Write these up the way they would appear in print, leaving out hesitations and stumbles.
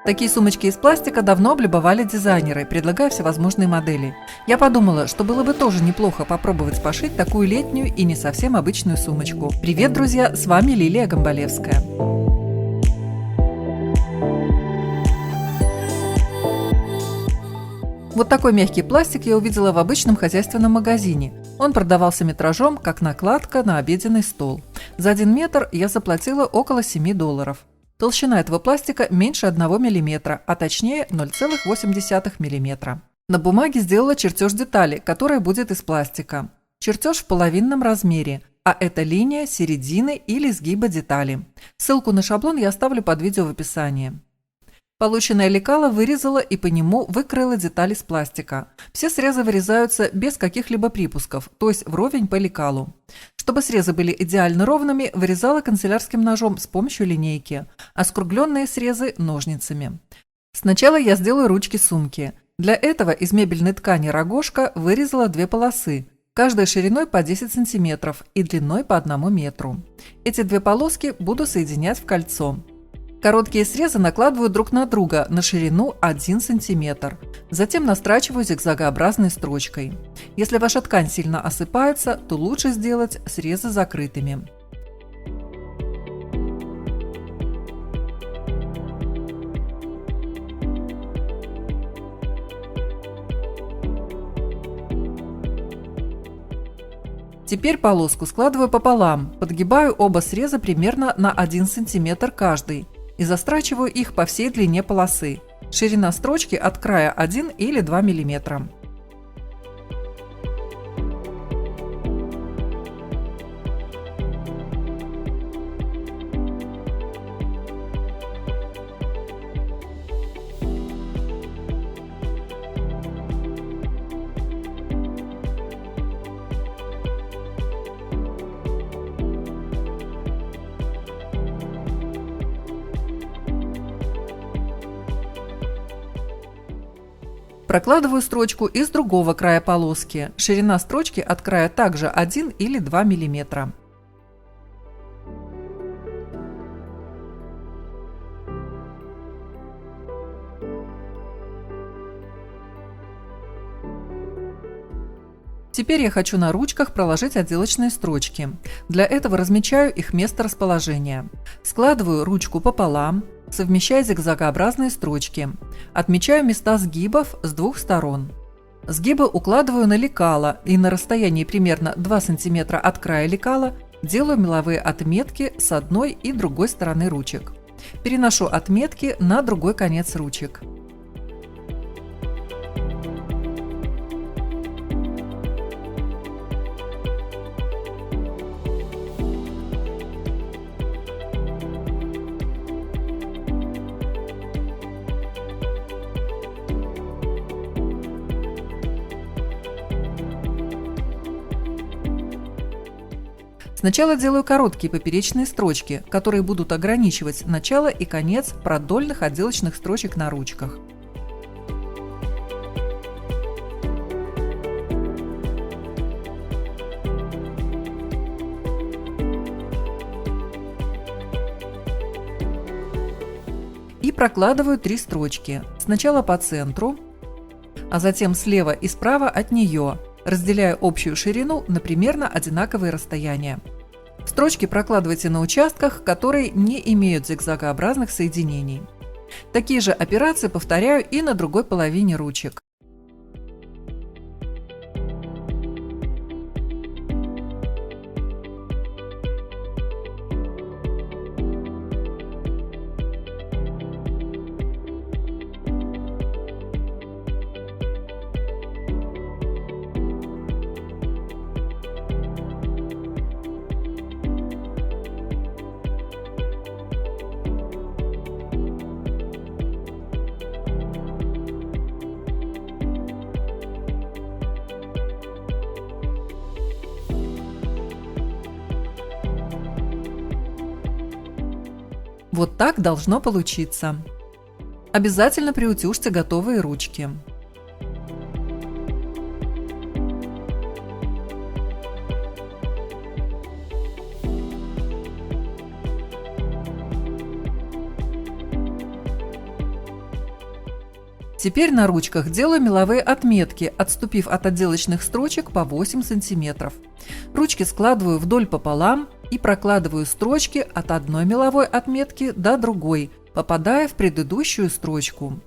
Такие сумочки из пластика давно облюбовали дизайнеры, предлагая всевозможные модели. Я подумала, что было бы тоже неплохо попробовать пошить такую летнюю и не совсем обычную сумочку. Привет, друзья! С вами Лилия Гамбалевская. Вот такой мягкий пластик я увидела в обычном хозяйственном магазине. Он продавался метражом, как накладка на обеденный стол. За 1 метр я заплатила около $7. Толщина этого пластика меньше 1 мм, а точнее 0,8 мм. На бумаге сделала чертеж детали, которая будет из пластика. Чертеж в половинном размере, а это линия, середины или сгиба детали. Ссылку на шаблон я оставлю под видео в описании. Полученное лекало вырезала и по нему выкроила детали из пластика. Все срезы вырезаются без каких-либо припусков, то есть вровень по лекалу. Чтобы срезы были идеально ровными, вырезала канцелярским ножом с помощью линейки, а скругленные срезы – ножницами. Сначала я сделаю ручки сумки. Для этого из мебельной ткани рогожка вырезала 2 полосы, каждая шириной по 10 см и длиной по 1 метру. Эти 2 полоски буду соединять в кольцо. Короткие срезы накладываю друг на друга на ширину 1 см. Затем настрачиваю зигзагообразной строчкой. Если ваша ткань сильно осыпается, то лучше сделать срезы закрытыми. Теперь полоску складываю пополам, подгибаю оба среза примерно на 1 см каждый и застрачиваю их по всей длине полосы. Ширина строчки от края 1 или 2 мм. Прокладываю строчку из другого края полоски. Ширина строчки от края также 1 или 2 мм. Теперь я хочу на ручках проложить отделочные строчки. Для этого размечаю их место расположения. Складываю ручку пополам, совмещая зигзагообразные строчки. Отмечаю места сгибов с 2 сторон. Сгибы укладываю на лекало и на расстоянии примерно 2 см от края лекала делаю меловые отметки с одной и другой стороны ручек. Переношу отметки на другой конец ручек. Сначала делаю короткие поперечные строчки, которые будут ограничивать начало и конец продольных отделочных строчек на ручках. И прокладываю 3 строчки. Сначала по центру, а затем слева и справа от нее, разделяя общую ширину на примерно одинаковые расстояния. Строчки прокладывайте на участках, которые не имеют зигзагообразных соединений. Такие же операции повторяю и на другой половине ручек. Вот так должно получиться. Обязательно приутюжьте готовые ручки. Теперь на ручках делаю меловые отметки, отступив от отделочных строчек по 8 см. Ручки складываю вдоль пополам и прокладываю строчки от одной меловой отметки до другой, попадая в предыдущую строчку.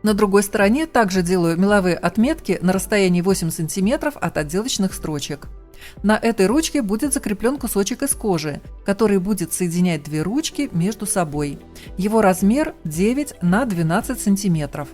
На другой стороне также делаю меловые отметки на расстоянии 8 см от отделочных строчек. На этой ручке будет закреплен кусочек из кожи, который будет соединять две ручки между собой. Его размер 9 на 12 см.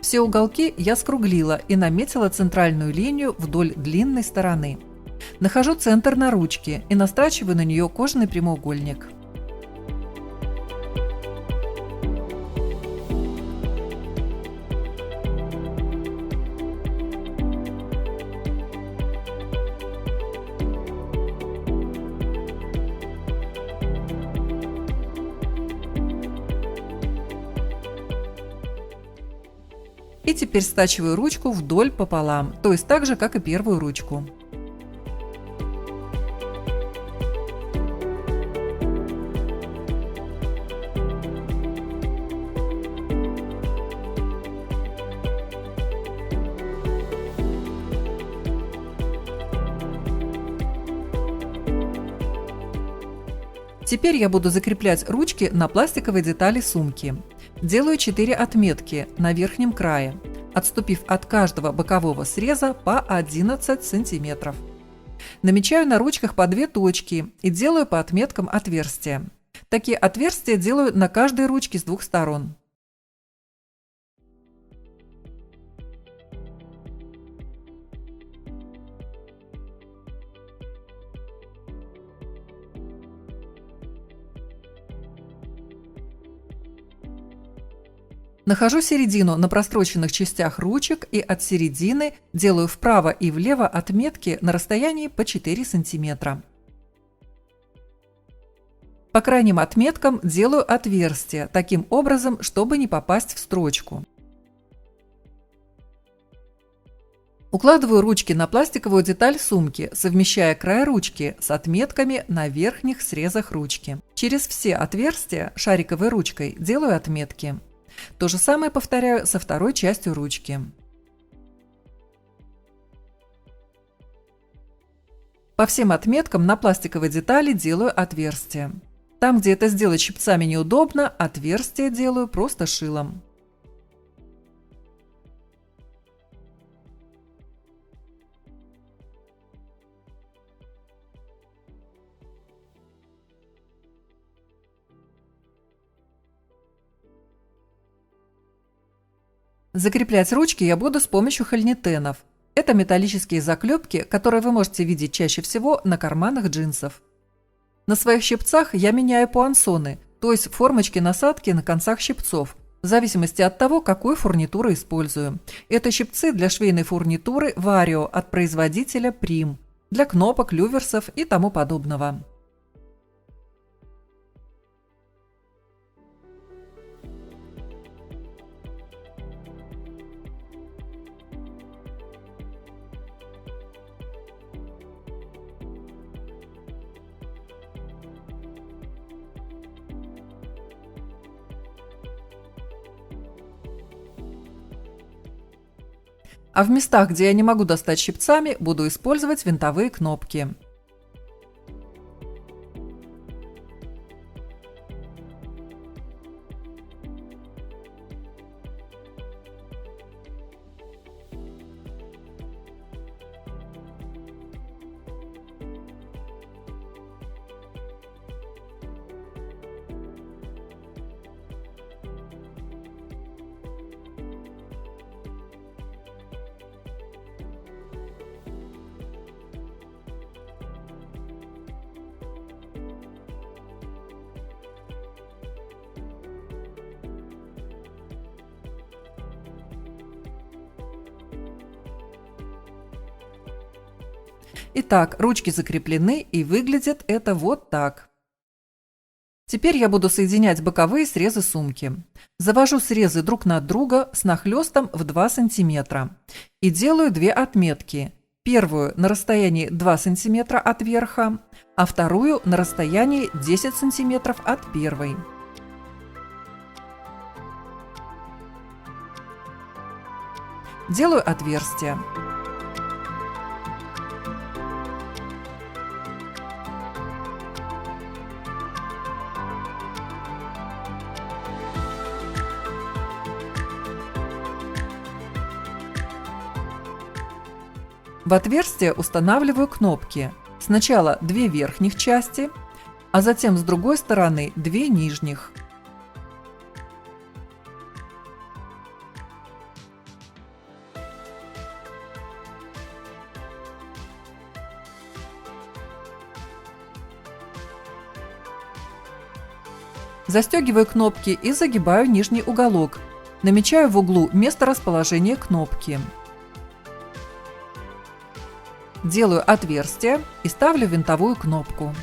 Все уголки я скруглила и наметила центральную линию вдоль длинной стороны. Нахожу центр на ручке и настрачиваю на нее кожаный прямоугольник. И теперь стачиваю ручку вдоль пополам, то есть так же, как и первую ручку. Теперь я буду закреплять ручки на пластиковой детали сумки. Делаю 4 отметки на верхнем крае, отступив от каждого бокового среза по 11 см. Намечаю на ручках по 2 точки и делаю по отметкам отверстия. Такие отверстия делаю на каждой ручке с 2 сторон. Нахожу середину на простроченных частях ручек и от середины делаю вправо и влево отметки на расстоянии по 4 см. По крайним отметкам делаю отверстия, таким образом, чтобы не попасть в строчку. Укладываю ручки на пластиковую деталь сумки, совмещая край ручки с отметками на верхних срезах ручки. Через все отверстия шариковой ручкой делаю отметки. То же самое повторяю со второй частью ручки. По всем отметкам на пластиковой детали делаю отверстия. Там, где это сделать щипцами неудобно, отверстие делаю просто шилом. Закреплять ручки я буду с помощью хольнитенов. Это металлические заклепки, которые вы можете видеть чаще всего на карманах джинсов. На своих щипцах я меняю пуансоны, то есть формочки-насадки на концах щипцов, в зависимости от того, какую фурнитуру использую. Это щипцы для швейной фурнитуры Vario от производителя Prim, для кнопок, люверсов и тому подобного. А в местах, где я не могу достать щипцами, буду использовать винтовые кнопки. Итак, ручки закреплены, и выглядит это вот так. Теперь я буду соединять боковые срезы сумки. Завожу срезы друг над друга с нахлестом в 2 см и делаю 2 отметки. Первую на расстоянии 2 см от верха, а вторую на расстоянии 10 см от первой. Делаю отверстие. В отверстие устанавливаю кнопки. Сначала 2 верхних части, а затем с другой стороны 2 нижних. Застегиваю кнопки и загибаю нижний уголок. Намечаю в углу место расположения кнопки. Делаю отверстие и ставлю винтовую кнопку.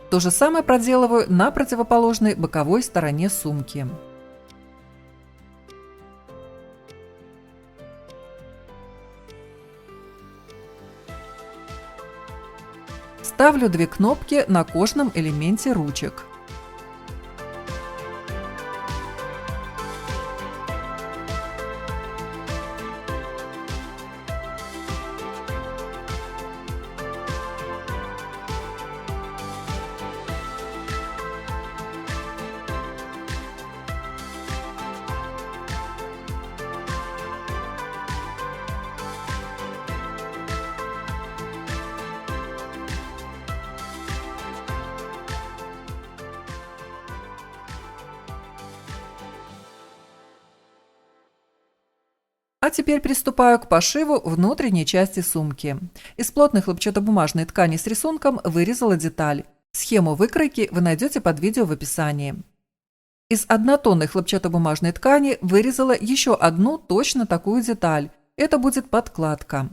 То же самое проделываю на противоположной боковой стороне сумки. Ставлю 2 кнопки на кожном элементе ручек. А теперь приступаю к пошиву внутренней части сумки. Из плотной хлопчатобумажной ткани с рисунком вырезала деталь. Схему выкройки вы найдете под видео в описании. Из однотонной хлопчатобумажной ткани вырезала еще одну точно такую деталь. Это будет подкладка.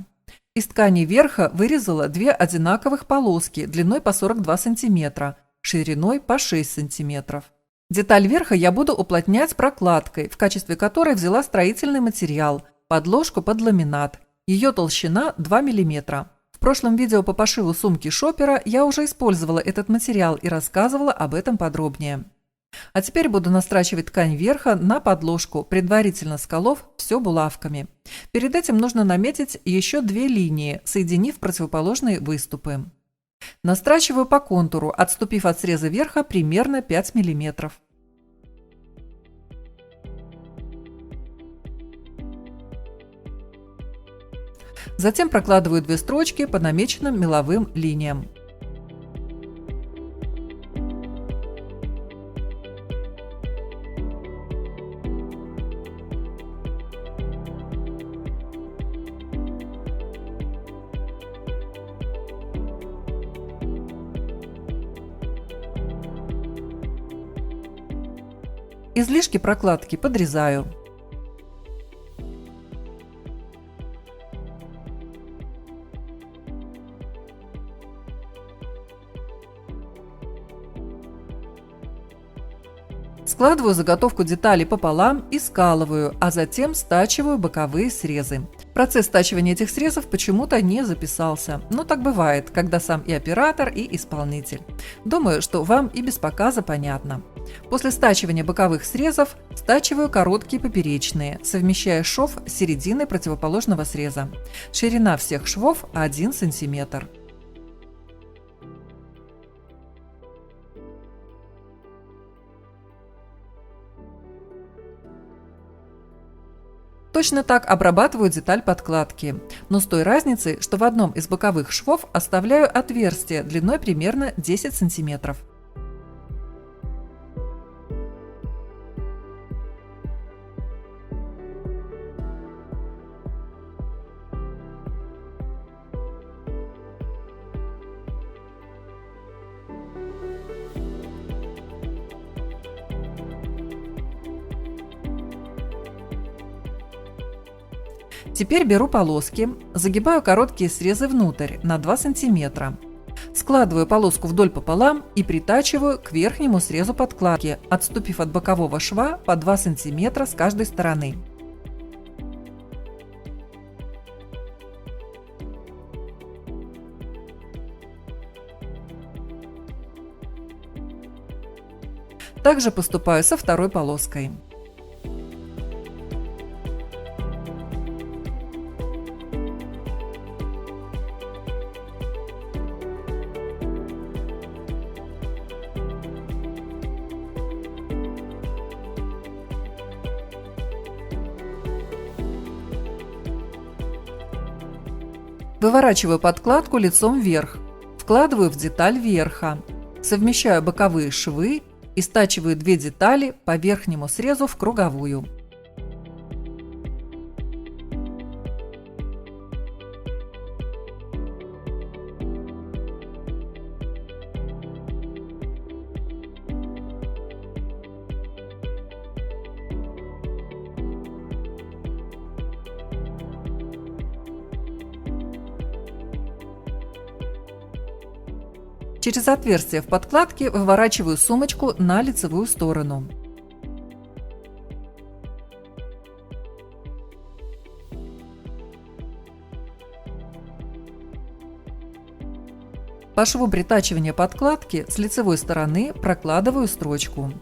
Из ткани верха вырезала 2 одинаковых полоски длиной по 42 см, шириной по 6 см. Деталь верха я буду уплотнять прокладкой, в качестве которой взяла строительный материал – подложку под ламинат. Ее толщина 2 мм. В прошлом видео по пошиву сумки шопера я уже использовала этот материал и рассказывала об этом подробнее. А теперь буду настрачивать ткань верха на подложку, предварительно сколов все булавками. Перед этим нужно наметить еще 2 линии, соединив противоположные выступы. Настрачиваю по контуру, отступив от среза верха примерно 5 мм. Затем прокладываю 2 строчки по намеченным меловым линиям. Излишки прокладки подрезаю. Складываю заготовку деталей пополам и скалываю, а затем стачиваю боковые срезы. Процесс стачивания этих срезов почему-то не записался, но так бывает, когда сам и оператор, и исполнитель. Думаю, что вам и без показа понятно. После стачивания боковых срезов стачиваю короткие поперечные, совмещая шов с серединой противоположного среза. Ширина всех швов 1 см. Точно так обрабатываю деталь подкладки, но с той разницей, что в одном из боковых швов оставляю отверстие длиной примерно 10 см. Теперь беру полоски, загибаю короткие срезы внутрь на 2 см. Складываю полоску вдоль пополам и притачиваю к верхнему срезу подкладки, отступив от бокового шва по 2 см с каждой стороны. Также поступаю со второй полоской. Выворачиваю подкладку лицом вверх, вкладываю в деталь верха, совмещаю боковые швы и стачиваю 2 детали по верхнему срезу в круговую. Через отверстие в подкладке выворачиваю сумочку на лицевую сторону. По шву притачивания подкладки с лицевой стороны прокладываю строчку.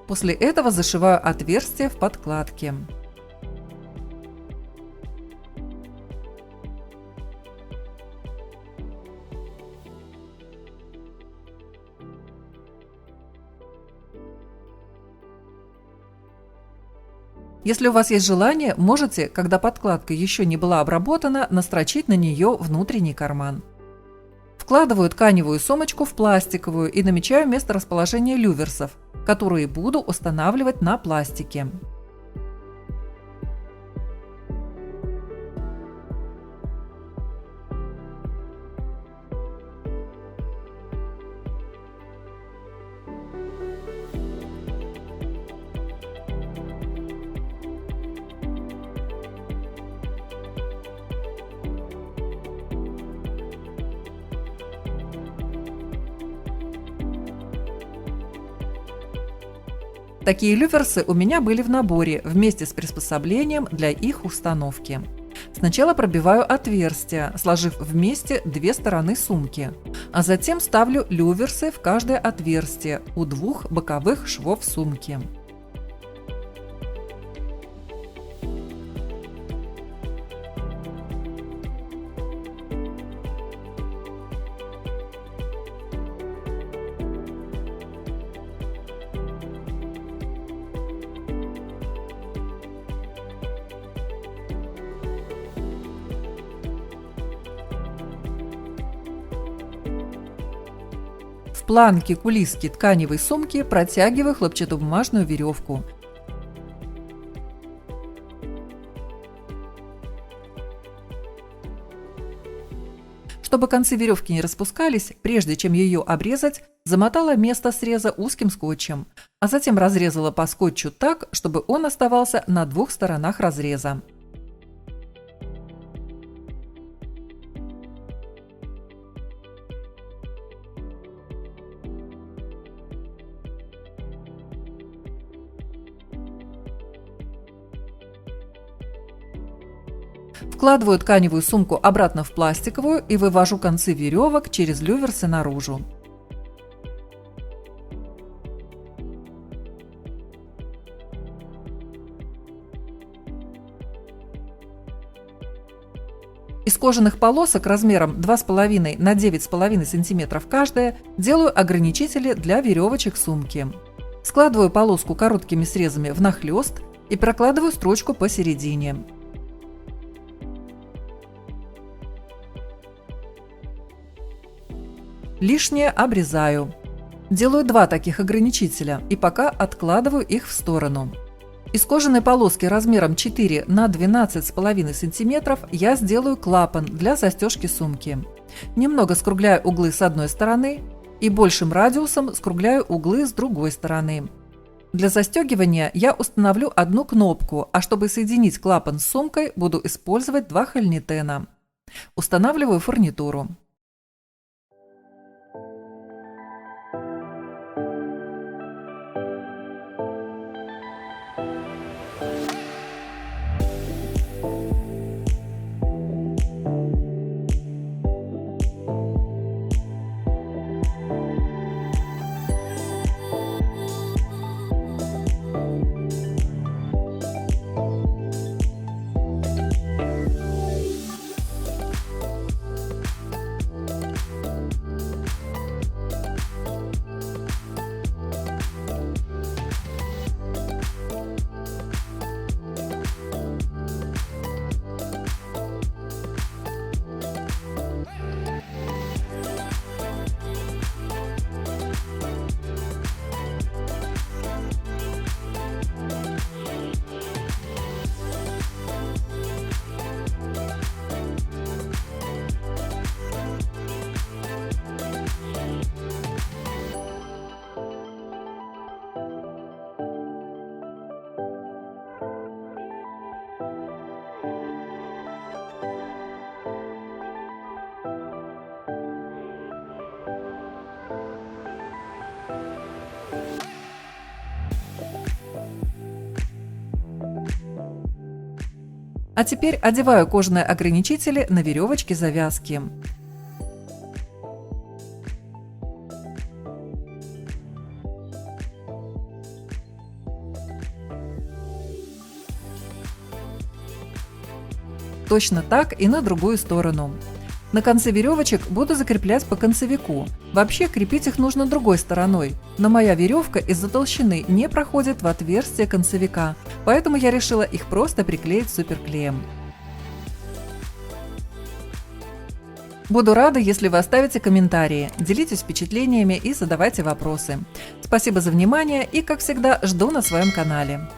После этого зашиваю отверстие в подкладке. Если у вас есть желание, можете, когда подкладка еще не была обработана, настрочить на нее внутренний карман. Вкладываю тканевую сумочку в пластиковую и намечаю место расположения люверсов, которые буду устанавливать на пластике. Такие люверсы у меня были в наборе вместе с приспособлением для их установки. Сначала пробиваю отверстия, сложив вместе 2 стороны сумки, а затем ставлю люверсы в каждое отверстие у 2 боковых швов сумки. В планке кулиски тканевой сумки протягиваю хлопчатобумажную веревку. Чтобы концы веревки не распускались, прежде чем ее обрезать, замотала место среза узким скотчем, а затем разрезала по скотчу так, чтобы он оставался на 2 сторонах разреза. Вкладываю тканевую сумку обратно в пластиковую и вывожу концы веревок через люверсы наружу. Из кожаных полосок размером 2,5 на 9,5 см каждая делаю ограничители для веревочек сумки. Складываю полоску короткими срезами внахлёст и прокладываю строчку посередине. Лишнее обрезаю. Делаю 2 таких ограничителя и пока откладываю их в сторону. Из кожаной полоски размером 4 на 12,5 см я сделаю клапан для застежки сумки. Немного скругляю углы с одной стороны и большим радиусом скругляю углы с другой стороны. Для застегивания я установлю одну кнопку, а чтобы соединить клапан с сумкой, буду использовать 2 хольнитена. Устанавливаю фурнитуру. А теперь одеваю кожаные ограничители на веревочки завязки. Точно так и на другую сторону. На конце веревочек буду закреплять по концевику. Вообще крепить их нужно другой стороной, но моя веревка из-за толщины не проходит в отверстие концевика, поэтому я решила их просто приклеить суперклеем. Буду рада, если вы оставите комментарии, делитесь впечатлениями и задавайте вопросы. Спасибо за внимание и, как всегда, жду на своем канале.